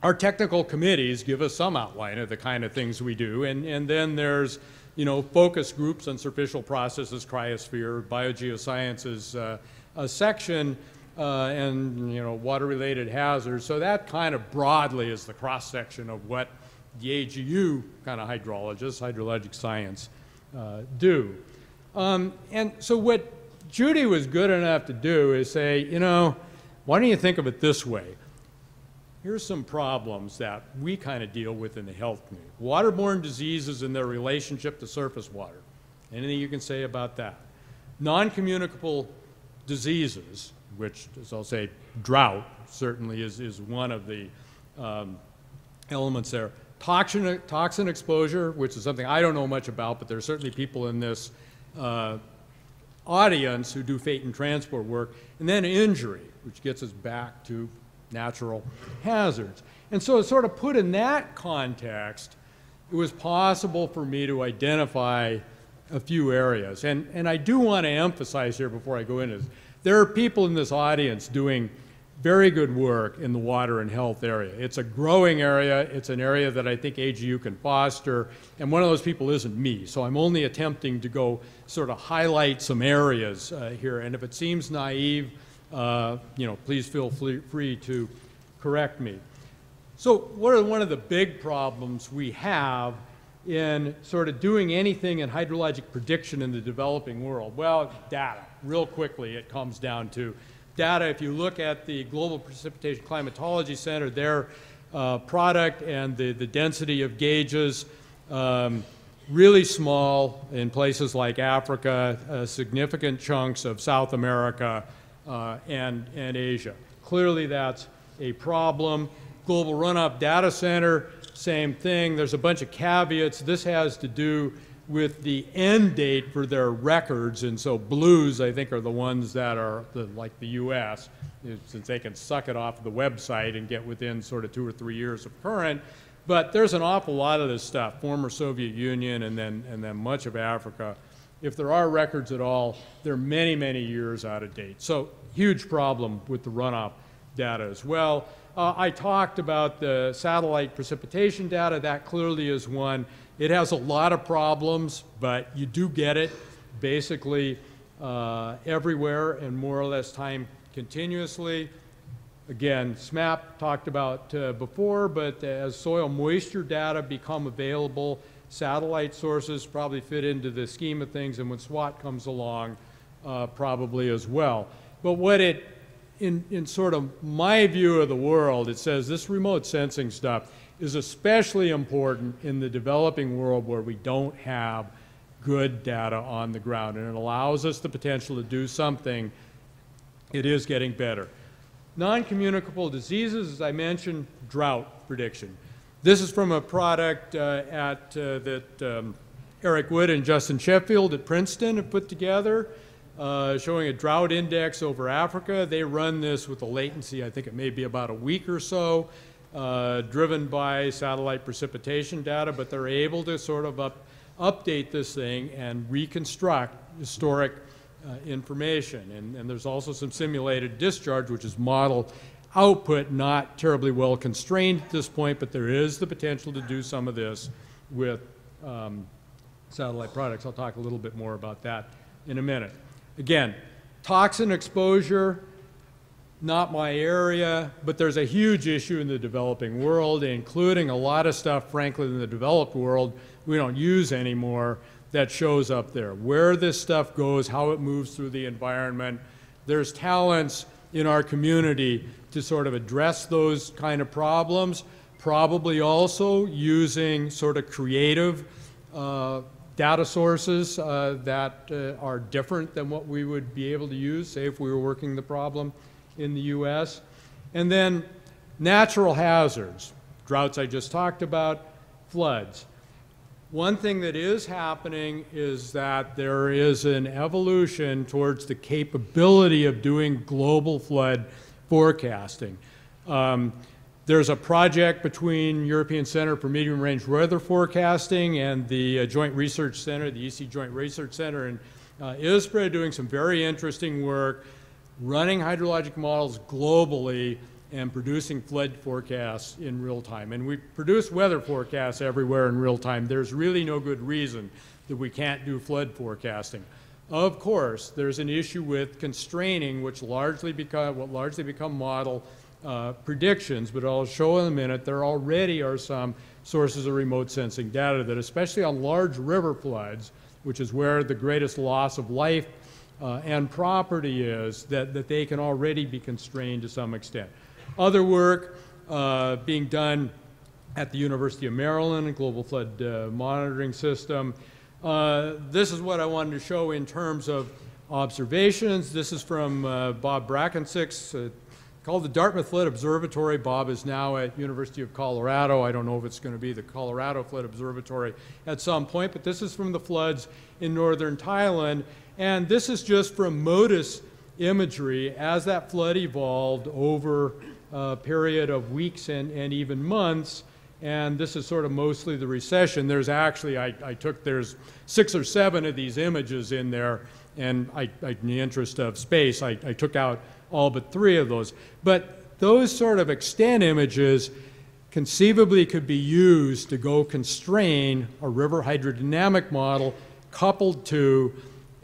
our technical committees give us some outline of the kind of things we do, and then there's focus groups on superficial processes, cryosphere, biogeosciences, a section, and water-related hazards. So that kind of broadly is the cross-section of what the AGU kind of hydrologists, hydrologic science, do. And so what Judy was good enough to do is say, why don't you think of it this way? Here's some problems that we kind of deal with in the health community. Waterborne diseases and their relationship to surface water. Anything you can say about that? Non-communicable diseases, which, as I'll say, drought certainly is one of the elements there. Toxin exposure, which is something I don't know much about, but there are certainly people in this audience who do fate and transport work. And then injury, which gets us back to natural hazards. And so sort of put in that context, it was possible for me to identify a few areas. And I do want to emphasize here before I go into this, there are people in this audience doing very good work in the water and health area. It's a growing area. It's an area that I think AGU can foster. And one of those people isn't me. So I'm only attempting to go sort of highlight some areas here. And if it seems naive, please feel free to correct me. So what are one of the big problems we have in sort of doing anything in hydrologic prediction in the developing world? Well, data. Real quickly, it comes down to data. If you look at the Global Precipitation Climatology Center, their product and the density of gauges, really small in places like Africa, significant chunks of South America and Asia. Clearly that's a problem. Global Runoff Data Center, same thing. There's a bunch of caveats. This has to do with the end date for their records, and so blues, I think, are the ones that are like the US, since they can suck it off the website and get within sort of 2 or 3 years of current. But there's an awful lot of this stuff, former Soviet Union and then much of Africa. If there are records at all, they're many, many years out of date. So huge problem with the runoff data as well. I talked about the satellite precipitation data. That clearly is one. It has a lot of problems, but you do get it basically everywhere and more or less time continuously. Again, SMAP talked about before, but as soil moisture data become available, satellite sources probably fit into the scheme of things, and when SWAT comes along, probably as well. But what it, in sort of my view of the world, it says this remote sensing stuff is especially important in the developing world where we don't have good data on the ground, and it allows us the potential to do something. It is getting better. Non-communicable diseases, as I mentioned, drought prediction. This is from a product that Eric Wood and Justin Sheffield at Princeton have put together, showing a drought index over Africa. They run this with a latency, I think it may be about a week or so, driven by satellite precipitation data, but they're able to sort of update this thing and reconstruct historic information. And there's also some simulated discharge, which is model output, not terribly well constrained at this point, but there is the potential to do some of this with satellite products. I'll talk a little bit more about that in a minute. Again, toxin exposure, not my area, but there's a huge issue in the developing world, including a lot of stuff, frankly, in the developed world we don't use anymore that shows up there. Where this stuff goes, how it moves through the environment. There's talents in our community to sort of address those kind of problems, probably also using sort of creative data sources that are different than what we would be able to use, say if we were working the problem in the US. And then natural hazards, droughts I just talked about, floods. One thing that is happening is that there is an evolution towards the capability of doing global flood forecasting. There's a project between European Center for Medium Range Weather Forecasting and the Joint Research Center, the EC Joint Research Center in ISPRA, doing some very interesting work, running hydrologic models globally and producing flood forecasts in real time. And we produce weather forecasts everywhere in real time. There's really no good reason that we can't do flood forecasting. Of course, there's an issue with constraining, which largely become model predictions, but I'll show in a minute there already are some sources of remote sensing data that, especially on large river floods, which is where the greatest loss of life and property is, that they can already be constrained to some extent. Other work being done at the University of Maryland, Global Flood Monitoring System. This is what I wanted to show in terms of observations. This is from Bob Brackensick's called the Dartmouth Flood Observatory. Bob is now at University of Colorado. I don't know if it's going to be the Colorado Flood Observatory at some point, but this is from the floods in northern Thailand. And this is just from MODIS imagery as that flood evolved over a period of weeks and even months. And this is sort of mostly the recession. There's actually, there's 6 or 7 of these images in there, and in the interest of space, I took out all but 3 of those. But those sort of extent images conceivably could be used to go constrain a river hydrodynamic model coupled to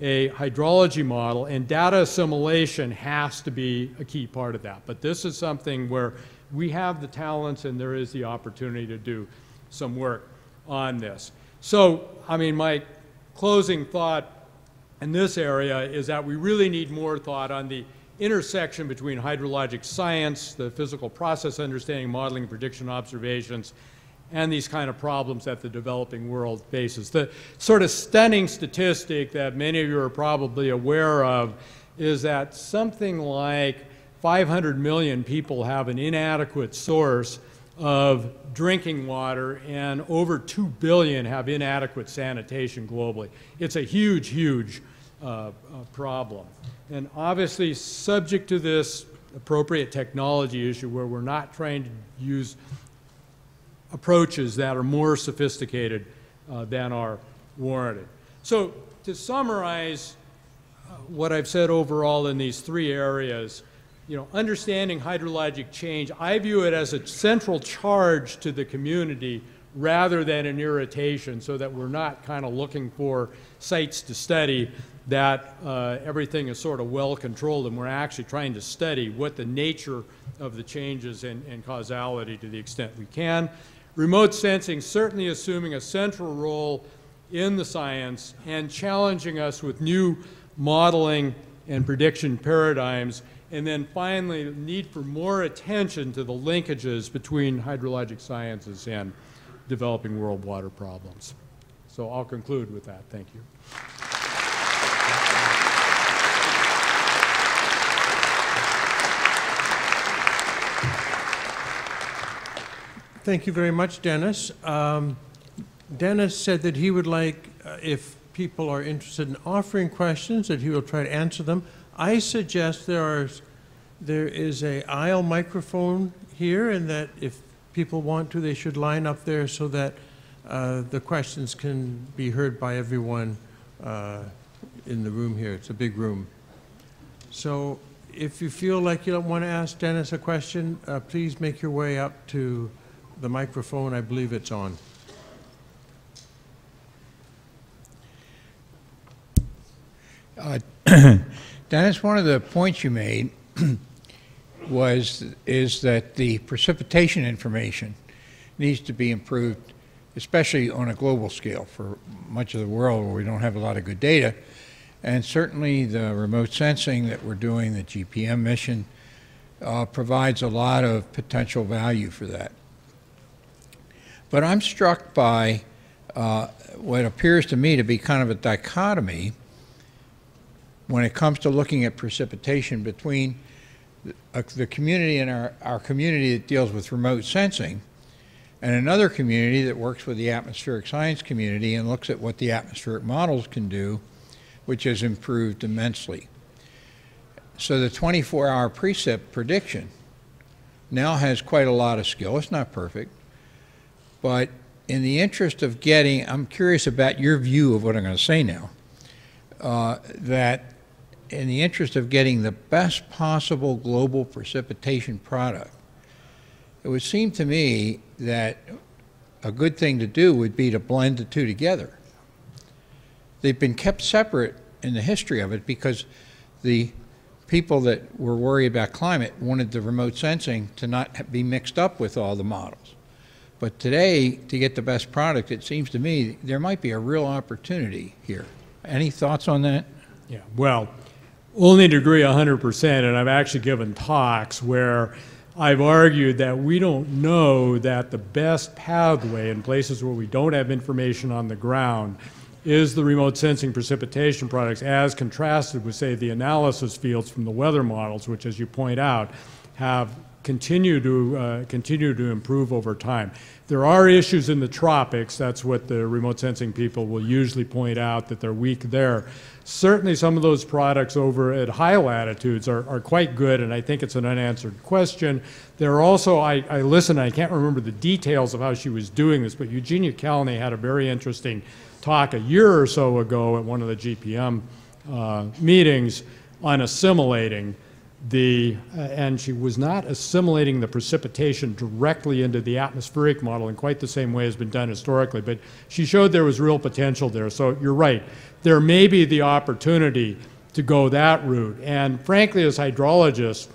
a hydrology model, and data assimilation has to be a key part of that. But this is something where we have the talents and there is the opportunity to do some work on this. So, I mean, my closing thought in this area is that we really need more thought on the intersection between hydrologic science, the physical process understanding, modeling, prediction, observations, and these kind of problems that the developing world faces. The sort of stunning statistic that many of you are probably aware of is that something like 500 million people have an inadequate source of drinking water, and over 2 billion have inadequate sanitation globally. It's a huge, huge problem. And obviously, subject to this appropriate technology issue where we're not trying to use approaches that are more sophisticated than are warranted. So to summarize what I've said overall in these three areas, understanding hydrologic change, I view it as a central charge to the community rather than an irritation, so that we're not kind of looking for sites to study that everything is sort of well controlled, and we're actually trying to study what the nature of the changes and causality to the extent we can. Remote sensing certainly assuming a central role in the science and challenging us with new modeling and prediction paradigms. And then finally, the need for more attention to the linkages between hydrologic sciences and developing world water problems. So I'll conclude with that. Thank you. Thank you very much, Dennis. Dennis said that he would like, if people are interested in offering questions, that he will try to answer them. I suggest there is an aisle microphone here, and that if people want to, they should line up there so that the questions can be heard by everyone in the room here. It's a big room. So if you feel like you don't want to ask Dennis a question, please make your way up to the microphone. I believe it's on. Dennis, one of the points you made is that the precipitation information needs to be improved, especially on a global scale for much of the world where we don't have a lot of good data. And certainly the remote sensing that we're doing, the GPM mission, provides a lot of potential value for that. But I'm struck by what appears to me to be kind of a dichotomy when it comes to looking at precipitation between the community and our community that deals with remote sensing and another community that works with the atmospheric science community and looks at what the atmospheric models can do, which has improved immensely. So the 24-hour precip prediction now has quite a lot of skill. It's not perfect. But in the interest of getting, I'm curious about your view of what I'm going to say now, that in the interest of getting the best possible global precipitation product, it would seem to me that a good thing to do would be to blend the two together. They've been kept separate in the history of it because the people that were worried about climate wanted the remote sensing to not be mixed up with all the models. But today, to get the best product, it seems to me there might be a real opportunity here. Any thoughts on that? Yeah, well, only to agree 100%, and I've actually given talks where I've argued that we don't know that the best pathway in places where we don't have information on the ground is the remote sensing precipitation products as contrasted with, say, the analysis fields from the weather models, which, as you point out, have continue to improve over time. There are issues in the tropics. That's what the remote sensing people will usually point out, that they're weak there. Certainly some of those products over at high latitudes are quite good, and I think it's an unanswered question. There are also, I listened, I can't remember the details of how she was doing this, but Eugenia Kalnay had a very interesting talk a year or so ago at one of the GPM meetings on assimilating and she was not assimilating the precipitation directly into the atmospheric model in quite the same way as been done historically, but she showed there was real potential there. So you're right, there may be the opportunity to go that route. And frankly, as hydrologists,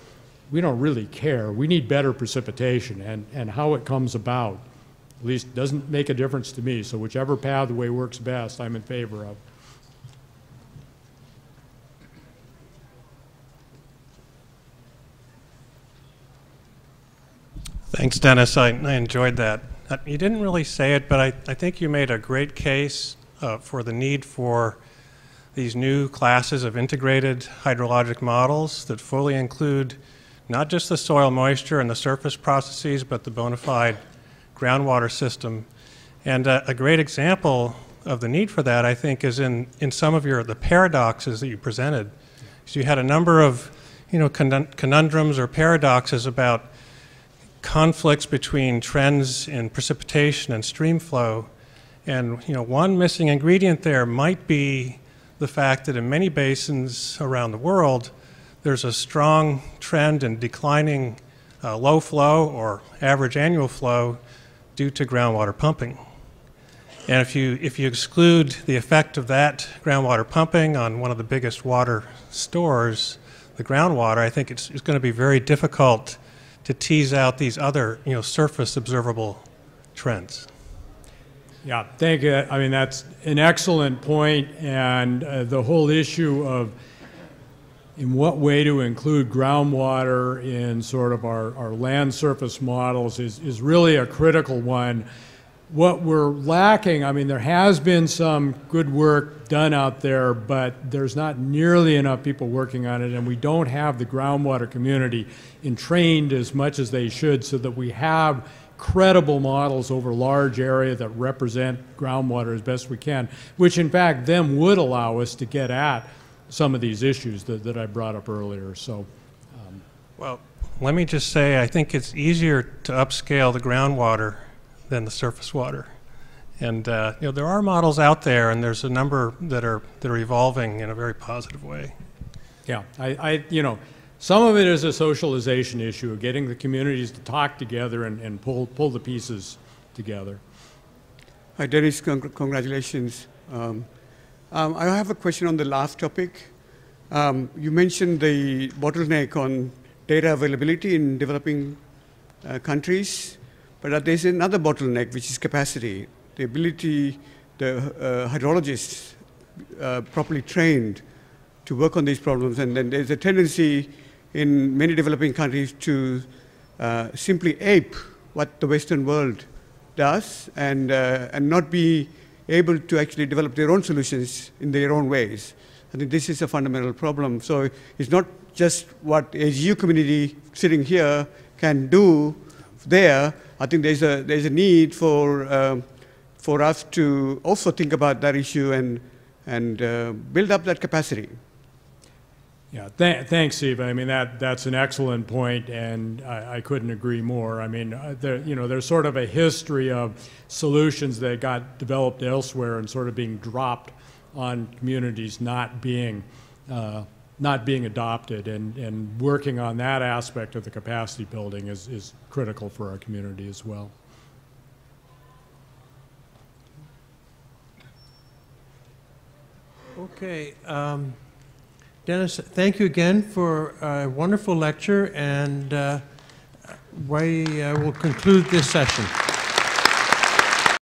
we don't really care. We need better precipitation, and how it comes about, at least doesn't make a difference to me. So whichever pathway works best, I'm in favor of. Thanks, Dennis. I enjoyed that. You didn't really say it, but I think you made a great case for the need for these new classes of integrated hydrologic models that fully include not just the soil moisture and the surface processes, but the bona fide groundwater system. And a great example of the need for that, I think, is in some of the paradoxes that you presented. So you had a number of conundrums or paradoxes about conflicts between trends in precipitation and stream flow. And one missing ingredient there might be the fact that in many basins around the world, there's a strong trend in declining low flow or average annual flow due to groundwater pumping. And if you exclude the effect of that groundwater pumping on one of the biggest water stores, the groundwater, I think it's going to be very difficult to tease out these other, surface observable trends. Yeah, thank you. I mean, that's an excellent point, and the whole issue of in what way to include groundwater in sort of our land surface models is really a critical one. What we're lacking, I mean, there has been some good work done out there, but there's not nearly enough people working on it, and we don't have the groundwater community entrained as much as they should so that we have credible models over large area that represent groundwater as best we can, which in fact then would allow us to get at some of these issues that I brought up earlier. So, well, let me just say, I think it's easier to upscale the groundwater than the surface water. And there are models out there, and there's a number that are evolving in a very positive way. Yeah, some of it is a socialization issue of getting the communities to talk together and pull the pieces together. Hi, Dennis, congratulations. I have a question on the last topic. You mentioned the bottleneck on data availability in developing countries, but there's another bottleneck, which is capacity. The ability, the hydrologists properly trained to work on these problems, and then there's a tendency in many developing countries to simply ape what the Western world does and not be able to actually develop their own solutions in their own ways. I think this is a fundamental problem. So it's not just what a GU community sitting here can do there. I think there's a need for us to also think about that issue and build up that capacity. Yeah, thanks, Steve. I mean, that's an excellent point, and I couldn't agree more. I mean, there's sort of a history of solutions that got developed elsewhere and sort of being dropped on communities not being adopted, and working on that aspect of the capacity building is critical for our community as well. Okay. Dennis, thank you again for a wonderful lecture, and we will conclude this session.